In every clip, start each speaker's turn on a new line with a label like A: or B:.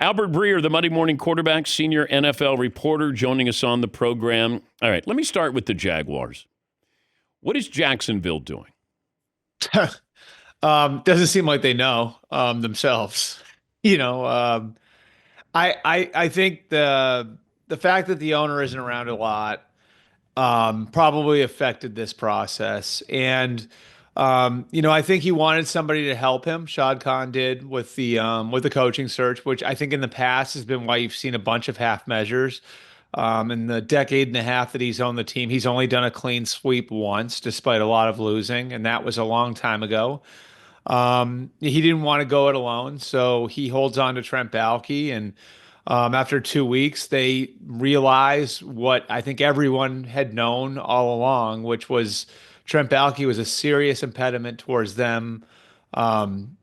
A: Albert Breer, the Monday Morning Quarterback, senior NFL reporter, joining us on the program. All right, let me start with the Jaguars. What is Jacksonville doing?
B: Doesn't seem like they know themselves. You know, I think the fact that the owner isn't around a lot probably affected this process. And I think he wanted somebody to help him. Shad Khan did with the coaching search, which I think in the past has been why you've seen a bunch of half measures. In the decade and a half that he's owned the team, he's only done a clean sweep once, despite a lot of losing, and that was a long time ago. He didn't want to go it alone, so he holds on to Trent Baalke. And after 2 weeks, they realized what I think everyone had known all along, which was Trent Baalke was a serious impediment towards them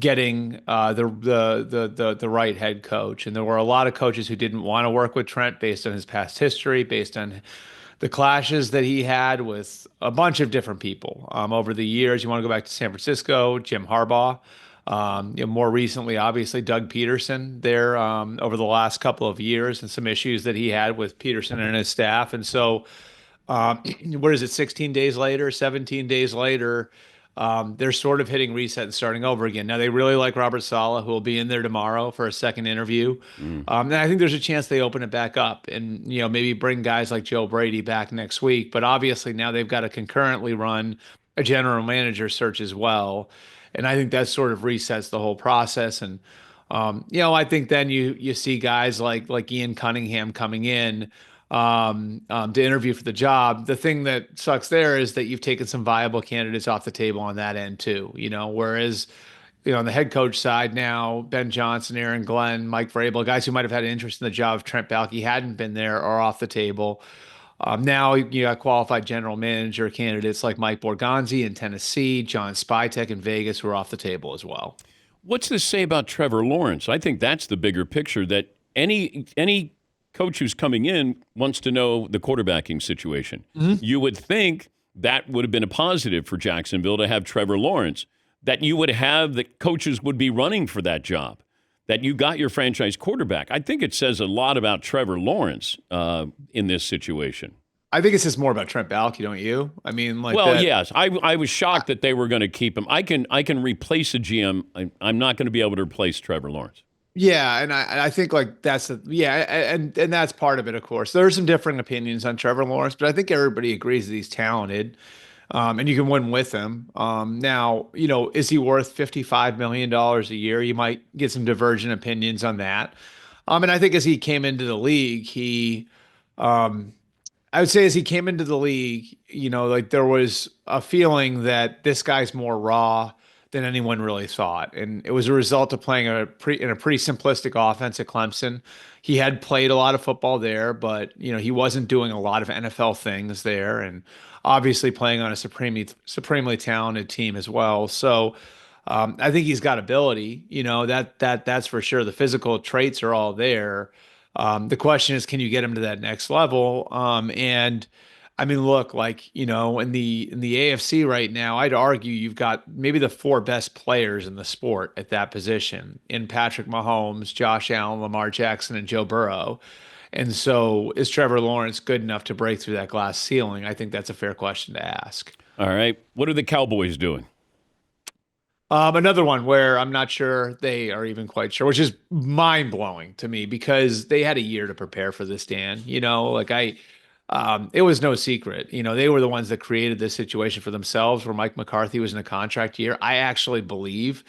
B: getting the right head coach. And there were a lot of coaches who didn't want to work with Trent based on his past history, based on the clashes that he had with a bunch of different people over the years. You want to go back to San Francisco, Jim Harbaugh. More recently, obviously, Doug Peterson there over the last couple of years and some issues that he had with Peterson and his staff. And so, what is it, 16 days later, 17 days later, they're sort of hitting reset and starting over again. Now, they really like Robert Saleh, who will be in there tomorrow for a second interview. And I think there's a chance they open it back up and, maybe bring guys like Joe Brady back next week. But obviously now they've got to concurrently run a general manager search as well. And I think that sort of resets the whole process. And, I think then you see guys like Ian Cunningham coming in to interview for the job. The thing that sucks there is that you've taken some viable candidates off the table on that end too, whereas, on the head coach side now, Ben Johnson, Aaron Glenn, Mike Vrabel, guys who might have had an interest in the job if Trent Baalke hadn't been there are off the table. Now you got qualified general manager candidates like Mike Borgonzi in Tennessee, John Spytek in Vegas, who are off the table as well.
A: What's this say about Trevor Lawrence? I think that's the bigger picture, that any coach who's coming in wants to know the quarterbacking situation. You would think that would have been a positive for Jacksonville to have Trevor Lawrence, that you would have the coaches would be running for that job, that you got your franchise quarterback. I think it says a lot about Trevor Lawrence in this situation.
B: I think it says more about Trent Baalke, don't you? I mean, like,
A: well, yes, I was shocked that they were going to keep him. I can replace a GM. I'm not going to be able to replace Trevor Lawrence.
B: Yeah, and I think like and that's part of it, of course. There are some differing opinions on Trevor Lawrence, but I think everybody agrees that he's talented, and you can win with him. Now, is he worth $55 million a year? You might get some divergent opinions on that. And I think as he came into the league, I would say as he came into the league, like there was a feeling that this guy's more raw than anyone really thought. And it was a result of playing in a pretty simplistic offense at Clemson. He had played a lot of football there, but he wasn't doing a lot of NFL things there, and obviously playing on a supremely talented team as well. So I think he's got ability, that's for sure. The physical traits are all there. The question is, can you get him to that next level? And I mean, look, like, in the AFC right now, I'd argue you've got maybe the four best players in the sport at that position in Patrick Mahomes, Josh Allen, Lamar Jackson, and Joe Burrow. And so is Trevor Lawrence good enough to break through that glass ceiling? I think that's a fair question to ask.
A: All right. What are the Cowboys doing?
B: Another one where I'm not sure they are even quite sure, which is mind blowing to me because they had a year to prepare for this, Dan. It was no secret. They were the ones that created this situation for themselves where Mike McCarthy was in a contract year. I actually believe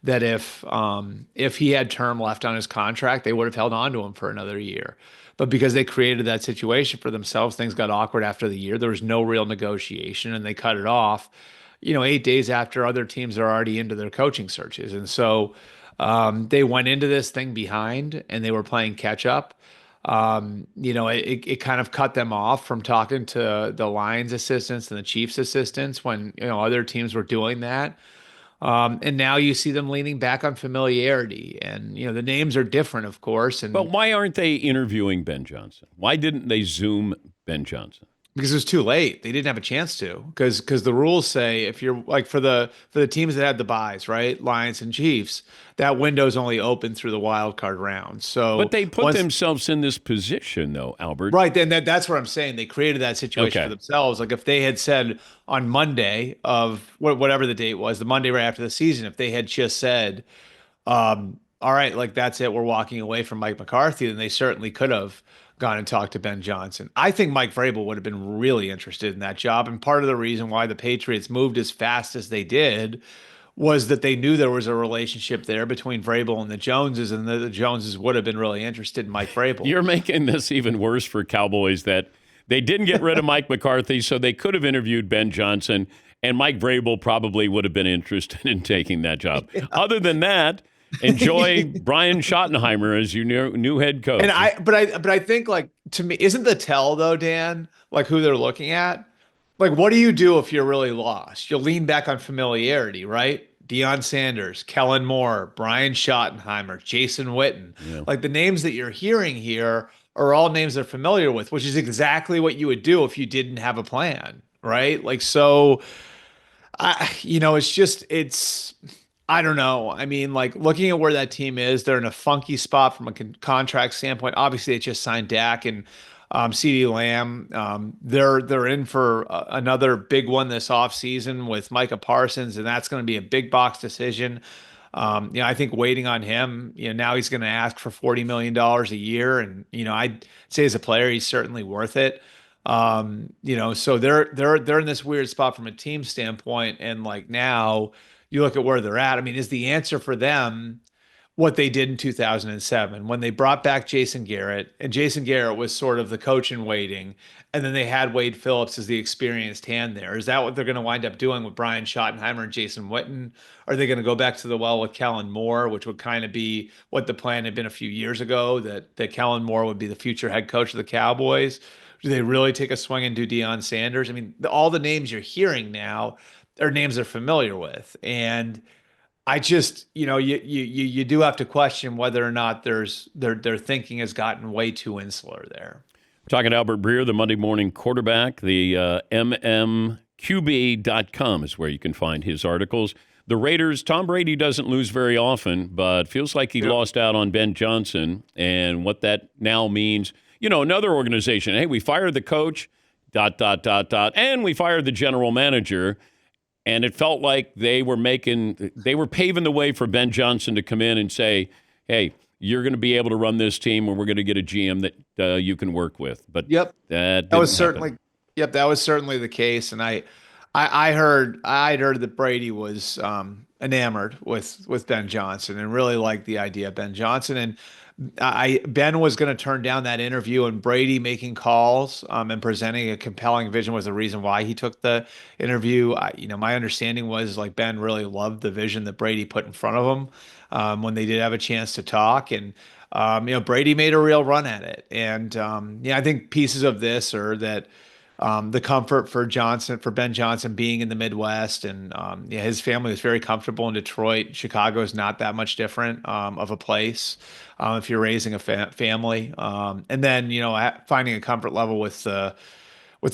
B: that if he had term left on his contract, they would have held on to him for another year. But because they created that situation for themselves, things got awkward after the year. There was no real negotiation and they cut it off, 8 days after other teams are already into their coaching searches. And so they went into this thing behind and they were playing catch up. It kind of cut them off from talking to the Lions assistants and the Chiefs assistants when, other teams were doing that. And now you see them leaning back on familiarity and, the names are different, of course.
A: But why aren't they interviewing Ben Johnson? Why didn't they Zoom Ben Johnson?
B: because it was too late. They didn't have a chance to because the rules say if you're like for the teams that had the buys, right? Lions and Chiefs, that window's only open through the wild card round.
A: But
B: So
A: they put
B: once
A: themselves in this position, though, Albert.
B: right, then that's what I'm saying. They created that situation for
A: Okay.
B: themselves. Like if they had said on Monday of whatever the date was, the Monday right after the season, if they had just said, all right, like that's it, we're walking away from Mike McCarthy, then they certainly could have gone and talked to Ben Johnson. I think Mike Vrabel would have been really interested in that job. And part of the reason why the Patriots moved as fast as they did was that they knew there was a relationship there between Vrabel and the Joneses, and the Joneses would have been really interested in Mike Vrabel.
A: You're making this even worse for Cowboys that they didn't get rid of Mike McCarthy, so they could have interviewed Ben Johnson, and Mike Vrabel probably would have been interested in taking that job. Other than that, enjoy Brian Schottenheimer as your new head coach.
B: And but I think like to me, isn't the tell though, Dan, like who they're looking at? Like, what do you do if you're really lost? You'll lean back on familiarity, right? Deion Sanders, Kellen Moore, Brian Schottenheimer, Jason Witten.
A: Yeah.
B: Like the names that you're hearing here are all names they're familiar with, which is exactly what you would do if you didn't have a plan, right? Like so it's I don't know. I mean, like looking at where that team is, they're in a funky spot from a contract standpoint. Obviously, they just signed Dak and CeeDee Lamb. They're in for another big one this offseason with Micah Parsons, and that's going to be a big box decision. I think waiting on him, now he's going to ask for $40 million a year. And, I'd say as a player, he's certainly worth it. So they're in this weird spot from a team standpoint. And like now you look at where they're at. I mean, is the answer for them what they did in 2007 when they brought back Jason Garrett, and Jason Garrett was sort of the coach in waiting, and then they had Wade Phillips as the experienced hand there. Is that what they're going to wind up doing with Brian Schottenheimer and Jason Witten? Are they going to go back to the well with Kellen Moore, which would kind of be what the plan had been a few years ago, that Kellen Moore would be the future head coach of the Cowboys? Do they really take a swing and do Deion Sanders? I mean, all the names you're hearing now are names they're familiar with, and I just, you do have to question whether or not their thinking has gotten way too insular there.
A: Talking to Albert Breer, the Monday morning quarterback, the mmqb.com is where you can find his articles. The Raiders, Tom Brady doesn't lose very often, but feels like he lost out on Ben Johnson and what that now means. Another organization, hey, we fired the coach, ... and we fired the general manager. And it felt like they were paving the way for Ben Johnson to come in and say, hey, you're going to be able to run this team, and we're going to get a GM that you can work with. But
B: yep,
A: that
B: was
A: certainly
B: happen. Yep, that was certainly the case. And I heard that Brady was enamored with Ben Johnson and really liked the idea of Ben Johnson. And Ben was going to turn down that interview, and Brady making calls and presenting a compelling vision was the reason why he took the interview. My understanding was like Ben really loved the vision that Brady put in front of him when they did have a chance to talk, and Brady made a real run at it. And I think pieces of this are that. The comfort for Ben Johnson being in the Midwest, and his family was very comfortable in Detroit. Chicago is not that much different of a place if you're raising a family, and then finding a comfort level with the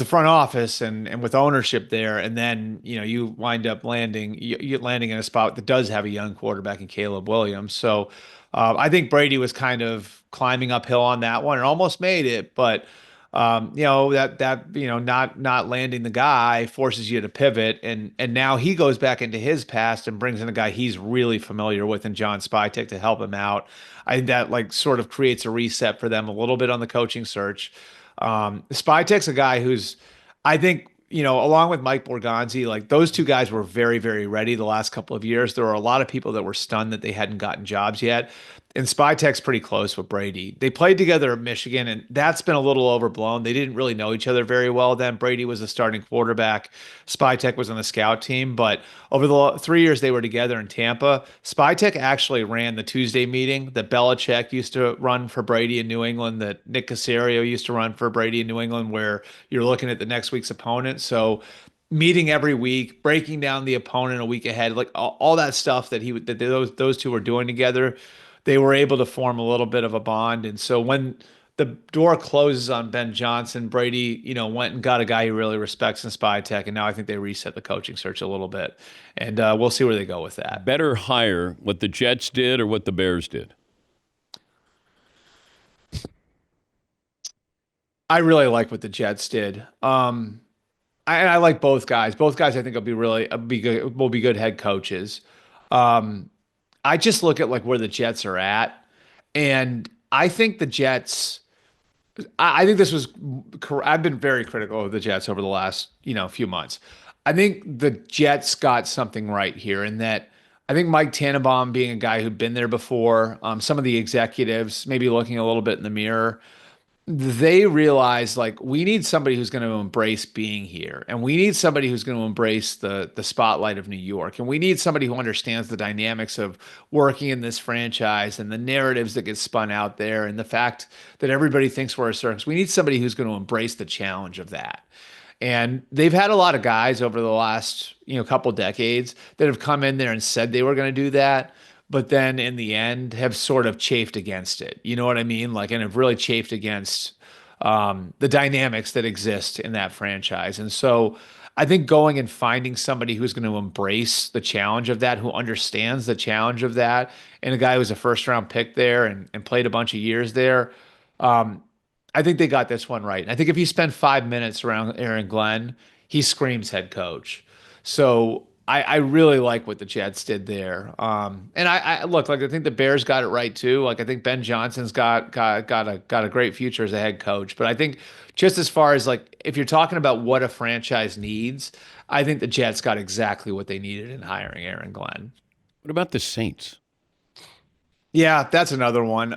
B: front office and with ownership there, and then you wind up landing in a spot that does have a young quarterback in Caleb Williams. So I think Brady was kind of climbing uphill on that one and almost made it, but. Not landing the guy forces you to pivot, and now he goes back into his past and brings in a guy he's really familiar with in John Spytek to help him out. I think that like sort of creates a reset for them a little bit on the coaching search. Spytek's a guy who's, I think, along with Mike Borgonzi, like those two guys were very, very ready the last couple of years. There were a lot of people that were stunned that they hadn't gotten jobs yet. And Spytek's pretty close with Brady. They played together at Michigan, and that's been a little overblown. They didn't really know each other very well then. Brady was the starting quarterback. Spytek was on the scout team. But over the 3 years they were together in Tampa, Spytek actually ran the Tuesday meeting that Belichick used to run for Brady in New England, that Nick Caserio used to run for Brady in New England, where you're looking at the next week's opponent. So meeting every week, breaking down the opponent a week ahead, like all that stuff that those two were doing together, they were able to form a little bit of a bond. And so when the door closes on Ben Johnson. Brady, went and got a guy he really respects in Spytech, and now I think they reset the coaching search a little bit, and we'll see where they go with that.
A: Better hire what the Jets did or what the Bears did?
B: I really like what the Jets did. I like both guys. Both guys I think will be good head coaches. Um, I just look at like where the Jets are at, and I think the Jets. I think this was. I've been very critical of the Jets over the last few months. I think the Jets got something right here in that. I think Mike Tannenbaum being a guy who'd been there before, some of the executives maybe looking a little bit in the mirror, they realize like we need somebody who's going to embrace being here, and we need somebody who's going to embrace the spotlight of New York, and we need somebody who understands the dynamics of working in this franchise and the narratives that get spun out there and the fact that everybody thinks we're a circus. We need somebody who's going to embrace the challenge of that. And they've had a lot of guys over the last, couple decades that have come in there and said they were going to do that, but then in the end have sort of chafed against it. You know what I mean? Like, and have really chafed against the dynamics that exist in that franchise. And so I think going and finding somebody who's going to embrace the challenge of that, who understands the challenge of that, and a guy who's a first round pick there and played a bunch of years there, um, I think they got this one right. And I think if you spend 5 minutes around Aaron Glenn, he screams head coach. So I really like what the Jets did there. And I look like I think the Bears got it right too. Like I think Ben Johnson's got a great future as a head coach. But I think just as far as like if you're talking about what a franchise needs, I think the Jets got exactly what they needed in hiring Aaron Glenn.
A: What about the Saints?
B: Yeah, that's another one.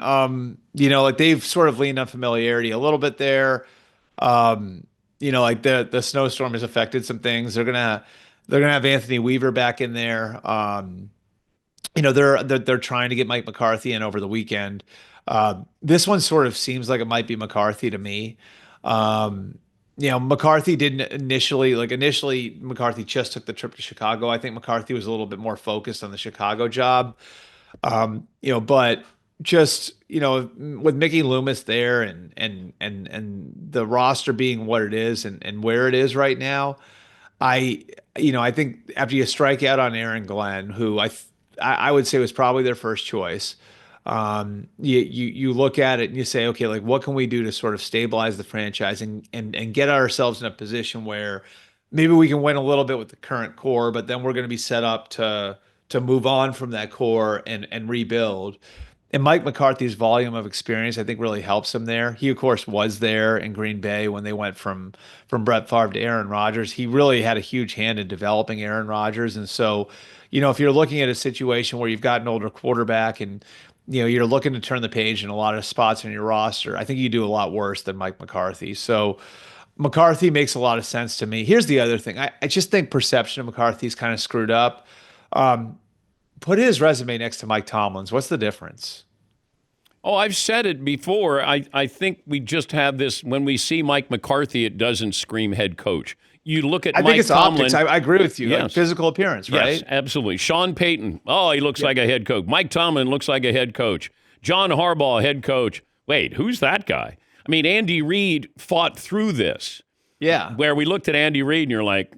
B: Like they've sort of leaned on familiarity a little bit there. Like the snowstorm has affected some things. They're gonna have Anthony Weaver back in there. They're trying to get Mike McCarthy in over the weekend. This one sort of seems like it might be McCarthy to me. McCarthy didn't initially McCarthy just took the trip to Chicago. I think McCarthy was a little bit more focused on the Chicago job. But just, with Mickey Loomis there and the roster being what it is and where it is right now, I think after you strike out on Aaron Glenn, who I would say was probably their first choice, you look at it and you say, okay, like what can we do to sort of stabilize the franchise and get ourselves in a position where maybe we can win a little bit with the current core, but then we're going to be set up to move on from that core and rebuild. And Mike McCarthy's volume of experience, I think, really helps him there. He, of course, was there in Green Bay when they went from Brett Favre to Aaron Rodgers. He really had a huge hand in developing Aaron Rodgers. And so, if you're looking at a situation where you've got an older quarterback and, you're looking to turn the page in a lot of spots in your roster, I think you do a lot worse than Mike McCarthy. So McCarthy makes a lot of sense to me. Here's the other thing. I just think perception of McCarthy is kind of screwed up. Put his resume next to Mike Tomlin's. What's the difference?
A: Oh, I've said it before. I think we just have this. When we see Mike McCarthy, it doesn't scream head coach. You look at
B: I
A: Mike
B: think it's
A: Tomlin.
B: optics. I agree with you.
A: Yes.
B: Like physical appearance, right?
A: Yes, absolutely. Sean Payton. Oh, he looks like a head coach. Mike Tomlin looks like a head coach. John Harbaugh, head coach. Wait, who's that guy? I mean, Andy Reid fought through this.
B: Yeah.
A: Where we looked at Andy Reid and you're like,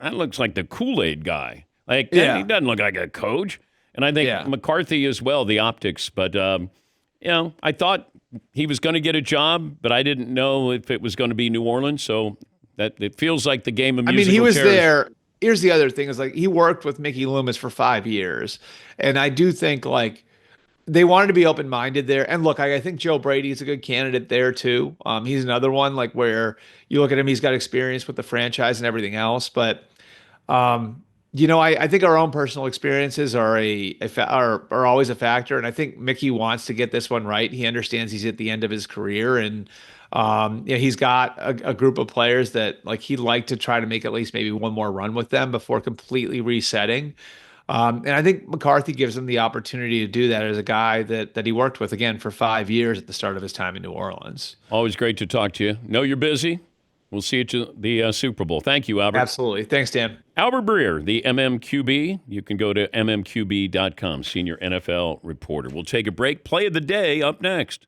A: that looks like the Kool-Aid guy. Like,
B: Yeah.
A: he doesn't look like a coach. And I think McCarthy as well, the optics. But, I thought he was going to get a job, but I didn't know if it was going to be New Orleans. So that it feels like the game of musical
B: he was
A: chairs.
B: there. Here's the other thing is like he worked with Mickey Loomis for 5 years. And I do think like they wanted to be open-minded there. And look, I think Joe Brady is a good candidate there too. He's another one like where you look at him, he's got experience with the franchise and everything else. But I think our own personal experiences are are always a factor, and I think Mickey wants to get this one right. He understands he's at the end of his career, and he's got a group of players that like he'd like to try to make at least maybe one more run with them before completely resetting. And I think McCarthy gives him the opportunity to do that as a guy that he worked with again for 5 years at the start of his time in New Orleans.
A: Always great to talk to you. Know you're busy. We'll see you at the Super Bowl. Thank you, Albert.
B: Absolutely. Thanks, Dan.
A: Albert Breer, the MMQB. You can go to mmqb.com, senior NFL reporter. We'll take a break. Play of the day up next.